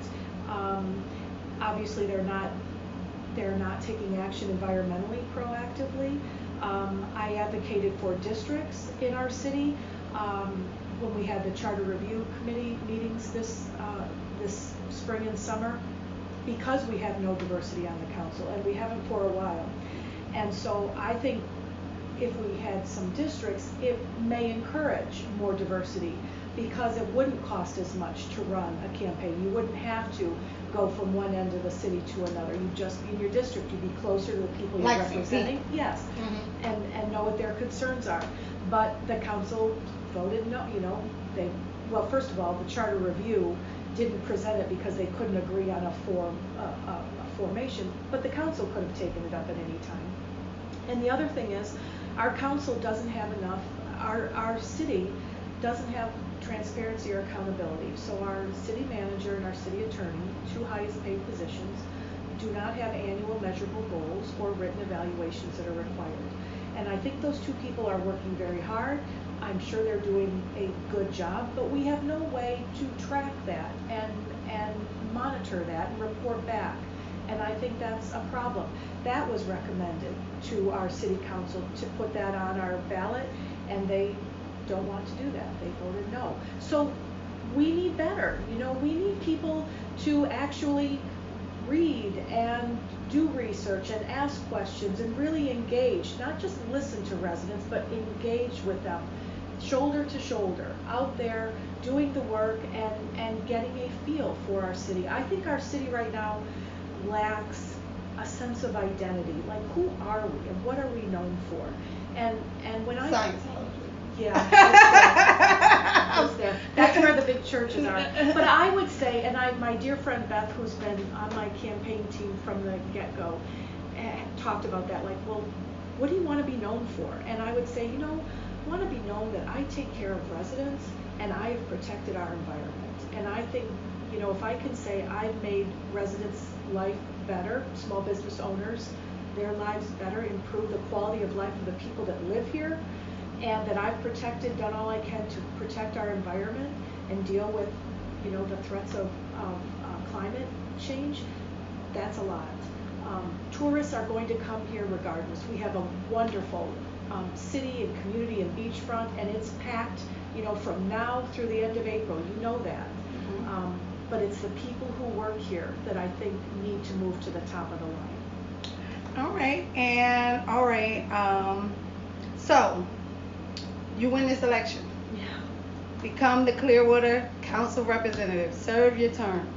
Obviously, they're not taking action environmentally proactively. I advocated for districts in our city. When we had the Charter Review Committee meetings this spring and summer, because we have no diversity on the council, and we haven't for a while. And so I think if we had some districts, it may encourage more diversity, because it wouldn't cost as much to run a campaign. You wouldn't have to go from one end of the city to another. You'd just be in your district. You'd be closer to the people you're representing. Yes, and know what their concerns are. But the council voted no. First of all, the Charter Review didn't present it because they couldn't agree on a formation, but the council could have taken it up at any time. And the other thing is, our council doesn't have enough, our city doesn't have transparency or accountability. So our city manager and our city attorney, two highest paid positions, do not have annual measurable goals or written evaluations that are required. And I think those two people are working very hard. I'm sure they're doing a good job, but we have no way to track that and monitor that and report back. And I think that's a problem. That was recommended to our city council to put that on our ballot, and they don't want to do that. They voted no. So we need better. We need people to actually read and do research and ask questions and really engage, not just listen to residents, but engage with them, shoulder to shoulder, out there doing the work and getting a feel for our city. I think our city right now lacks a sense of identity. Like, who are we and what are we known for? And when that's where the big churches are. But I would say, and my dear friend Beth, who's been on my campaign team from the get-go, talked about that. Like, well, what do you want to be known for? And I would say, I want to be known that I take care of residents and I have protected our environment. And I think, if I can say I've made residents life better, small business owners, their lives better, improve the quality of life of the people that live here, and that I've done all I can to protect our environment and deal with, the threats of climate change. That's a lot. Tourists are going to come here regardless. We have a wonderful city and community and beachfront, and it's packed, from now through the end of April. You know that. Mm-hmm. But it's the people who work here that I think need to move to the top of the line. All right. So you win this election. Yeah. Become the Clearwater Council representative. Serve your term.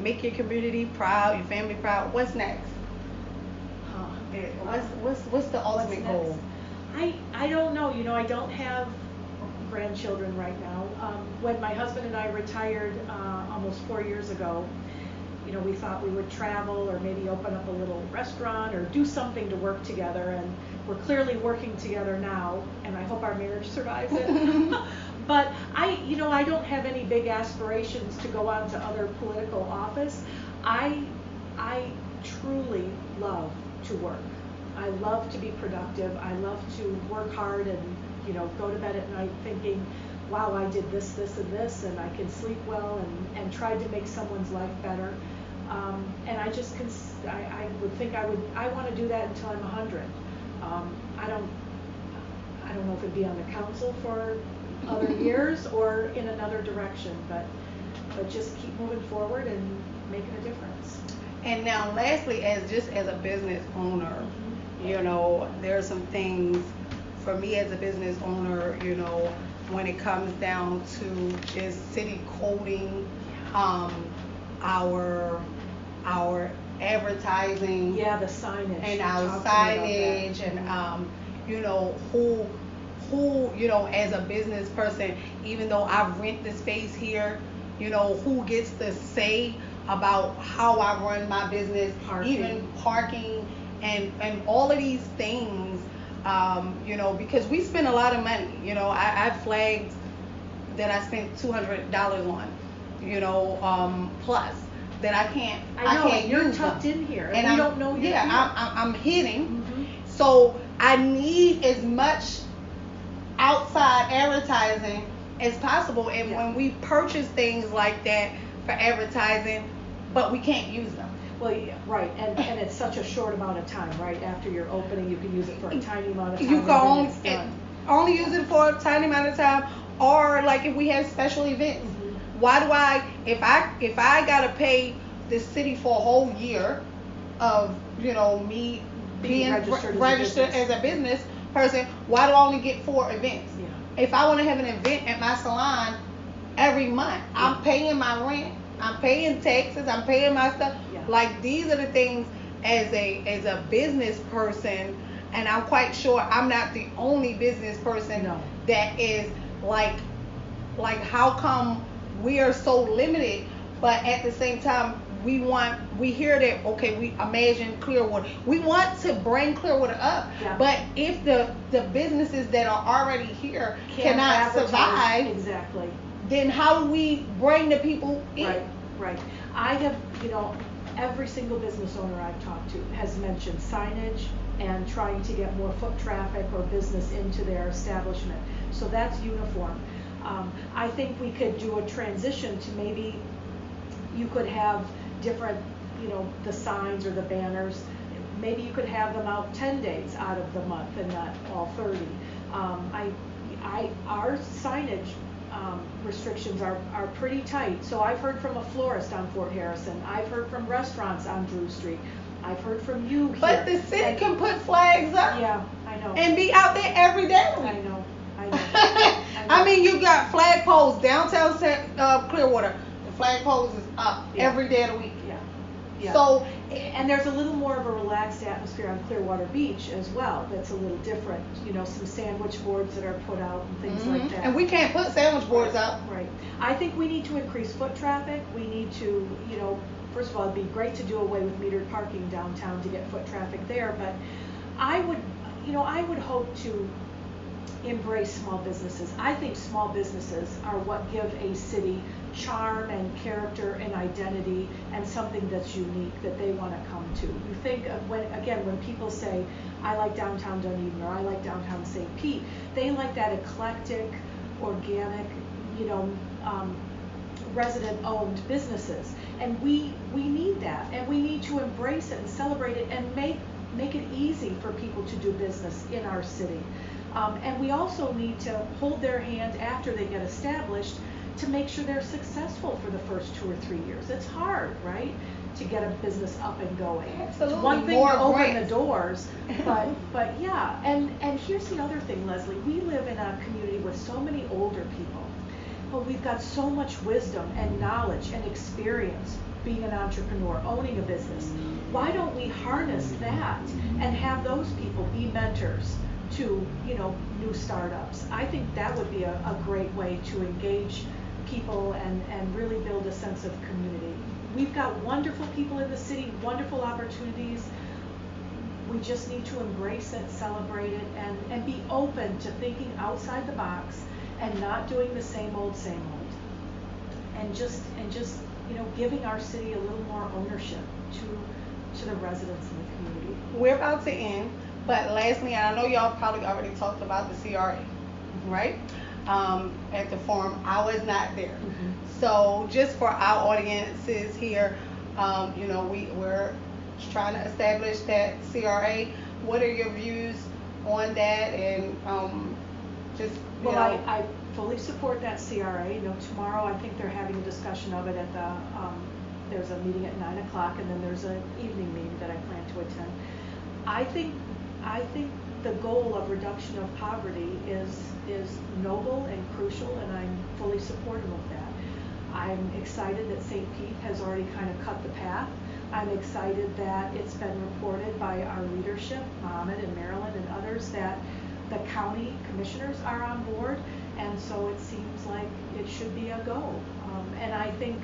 Make your community proud, your family proud. What's next? What's the ultimate goal? I don't know. I don't have grandchildren right now. When my husband and I retired almost 4 years ago, we thought we would travel or maybe open up a little restaurant or do something to work together, and we're clearly working together now, and I hope our marriage survives it. But I don't have any big aspirations to go on to other political office. I truly love to work. I love to be productive. I love to work hard and, go to bed at night thinking, wow, I did this, this, and this, and I can sleep well and tried to make someone's life better. And I just I would think I want to do that until I'm 100. I don't know if it'd be on the council for other years or in another direction, but just keep moving forward and making a difference. And now lastly, as a business owner, there are some things for me as a business owner, when it comes down to is city coding, our advertising, yeah, the signage, and our signage, and who as a business person, even though I rent the space here, who gets to say about how I run my business, even parking and all of these things, because we spend a lot of money. I flagged that I spent $200 on, plus that I can't you're use tucked them. in here, and we don't know you're here. I'm hitting. Mm-hmm. So I need as much outside advertising as possible, and when we purchase things like that for advertising, but we can't use them. Well, yeah, right, and it's such a short amount of time, right? After your opening, you can use it for a tiny amount of time. You can only use it for a tiny amount of time, or like if we have special events. Mm-hmm. Why do if I gotta pay the city for a whole year of me being registered as a business person, why do I only get 4 events? Yeah. If I want to have an event at my salon every month, yeah, I'm paying my rent, I'm paying taxes, I'm paying my stuff. Yeah. Like, these are the things as a business person, and I'm quite sure I'm not the only business person that is like how come we are so limited, but at the same time we hear that, okay, we imagine Clearwater. We want to bring Clearwater up, yeah, but if the businesses that are already here cannot survive, exactly, then how do we bring the people in? Right. I have, every single business owner I've talked to has mentioned signage and trying to get more foot traffic or business into their establishment. So that's uniform. I think we could do a transition to maybe you could have different, the signs or the banners. Maybe you could have them out 10 days out of the month and not all 30. Our signage restrictions are pretty tight. So I've heard from a florist on Fort Harrison. I've heard from restaurants on Drew Street. I've heard from you here. But the city can put flags up. Yeah, I know. And be out there every day. I know. I mean, you got flag poles downtown Clearwater. The flag poles is up every day of the week. Yeah. So, and there's a little more of a relaxed atmosphere on Clearwater Beach as well. That's a little different. Some sandwich boards that are put out and things like that. And we can't put sandwich boards out. Right. I think we need to increase foot traffic. We need to, first of all, it'd be great to do away with metered parking downtown to get foot traffic there. But I would hope to, embrace small businesses. I think small businesses are what give a city charm and character and identity and something that's unique that they want to come to. You think of when people say, I like downtown Dunedin or I like downtown St. Pete, they like that eclectic, organic, resident-owned businesses. And we need that, and we need to embrace it and celebrate it and make it easy for people to do business in our city. And we also need to hold their hand after they get established to make sure they're successful for the first 2 or 3 years. It's hard, right, to get a business up and going. Absolutely. It's one thing More to open grants. the doors, but yeah. And here's the other thing, Leslie. We live in a community with so many older people, but we've got so much wisdom and knowledge and experience being an entrepreneur, owning a business. Why don't we harness that and have those people be mentors to new startups? I think that would be a great way to engage people and really build a sense of community. We've got wonderful people in the city, wonderful opportunities. We just need to embrace it, celebrate it, and be open to thinking outside the box and not doing the same old, and just giving our city a little more ownership to the residents in the community. We're about to end, but lastly, and I know y'all probably already talked about the CRA, right? At the forum, I was not there. Mm-hmm. So just for our audiences here, we're trying to establish that CRA. What are your views on that? And I fully support that CRA. Tomorrow I think they're having a discussion of it at the. There's a meeting at 9 o'clock, and then there's an evening meeting that I plan to attend. I think the goal of reduction of poverty is noble and crucial, and I'm fully supportive of that. I'm excited that St. Pete has already kind of cut the path. I'm excited that it's been reported by our leadership, Mohammed and Marilyn and others, that the county commissioners are on board, and so it seems like it should be a go. And I think,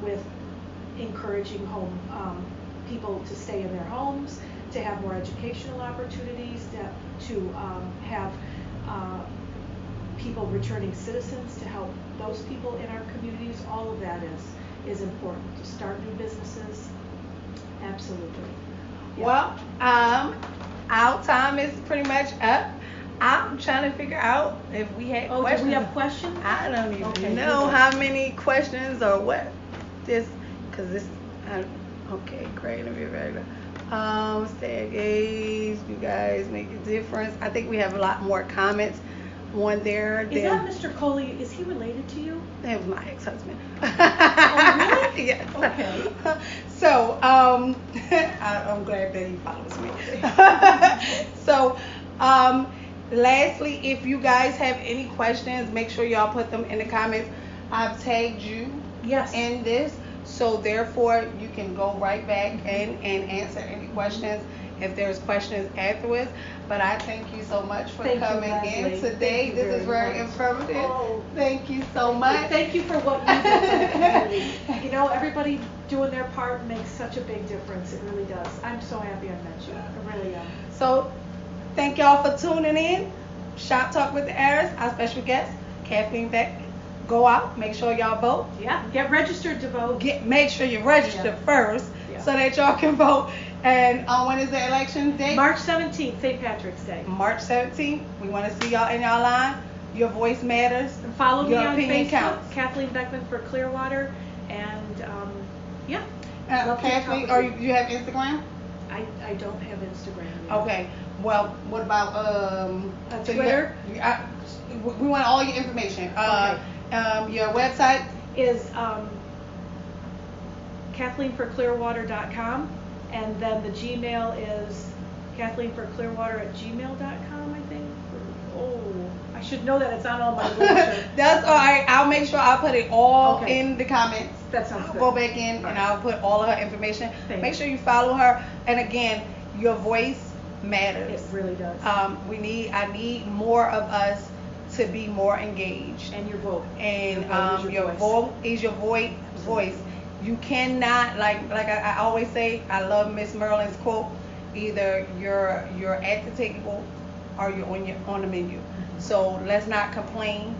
with encouraging people to stay in their homes, to have more educational opportunities, to have people returning citizens, to help those people in our communities, all of that is important. To start new businesses, absolutely. Yeah. Well, our time is pretty much up. I'm trying to figure out if we had questions. Do we have questions? I don't even know how many questions or what. Okay, great. Let me ready. Stay engaged. You guys make a difference. I think we have a lot more comments on there. Is that Mr. Coley? Is he related to you? That was my ex-husband. Oh, really? Yes. Okay. So, I'm glad that he follows me. So, lastly, if you guys have any questions, make sure y'all put them in the comments. I've tagged you in this, so therefore you can go right back and answer any questions if there's questions afterwards. But I thank you so much for coming in today. This is very informative. Oh, thank you so much. Thank you for what you do for the community. Everybody doing their part makes such a big difference. It really does. I'm so happy I met you. I really am. So, thank y'all for tuning in. Shop Talk with the Heiress. Our special guest, Kathleen Beckman. Go out. Make sure y'all vote. Yeah. Get registered to vote. Make sure you register first so that y'all can vote. And when is the election date? March 17th, St. Patrick's Day. March 17th. We want to see y'all in y'all line. Your voice matters. And follow me on Facebook, counts. Kathleen Beckman for Clearwater. And Kathleen, or you have Instagram? I don't have Instagram yet. Okay. Well, what about Twitter? We want all your information. Okay. Your website is KathleenForClearwater.com, and then the Gmail is KathleenForClearwater@gmail.com, I think. I should know that. It's on all my literature. That's all right. I'll make sure I put it all in the comments. That sounds good. I'll go back in and I'll put all of her information. Make sure you follow her. And again, your voice matters. It really does. I need more of us to be more engaged. And your vote. And your vote is your voice. You cannot, like I always say, I love Miss Merlin's quote, either you're at the table are you on the menu? So let's not complain.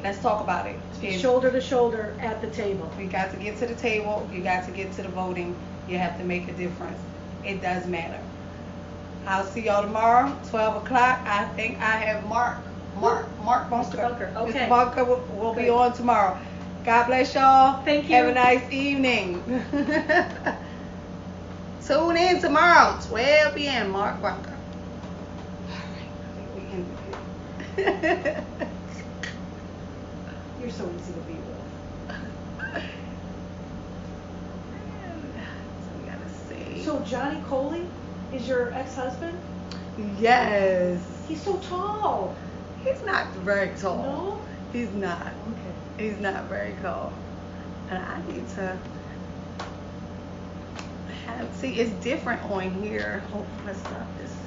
Let's talk about it. Shoulder to shoulder at the table. We got to get to the table. You got to get to the voting. You have to make a difference. It does matter. I'll see y'all tomorrow, 12 o'clock. I think I have Mark Bunker. Mr. Bunker, okay. Mr. Bunker will be on tomorrow. God bless y'all. Thank you. Have a nice evening. Tune in tomorrow, 12 p.m. Mark Bunker. All right, we ended it. You're so easy to be with. So we gotta see. So Johnny Coley is your ex-husband? Yes. He's so tall. He's not very tall. No? He's not. Okay. He's not very tall. And I need to see, it's different on here. Oh, let's stop this.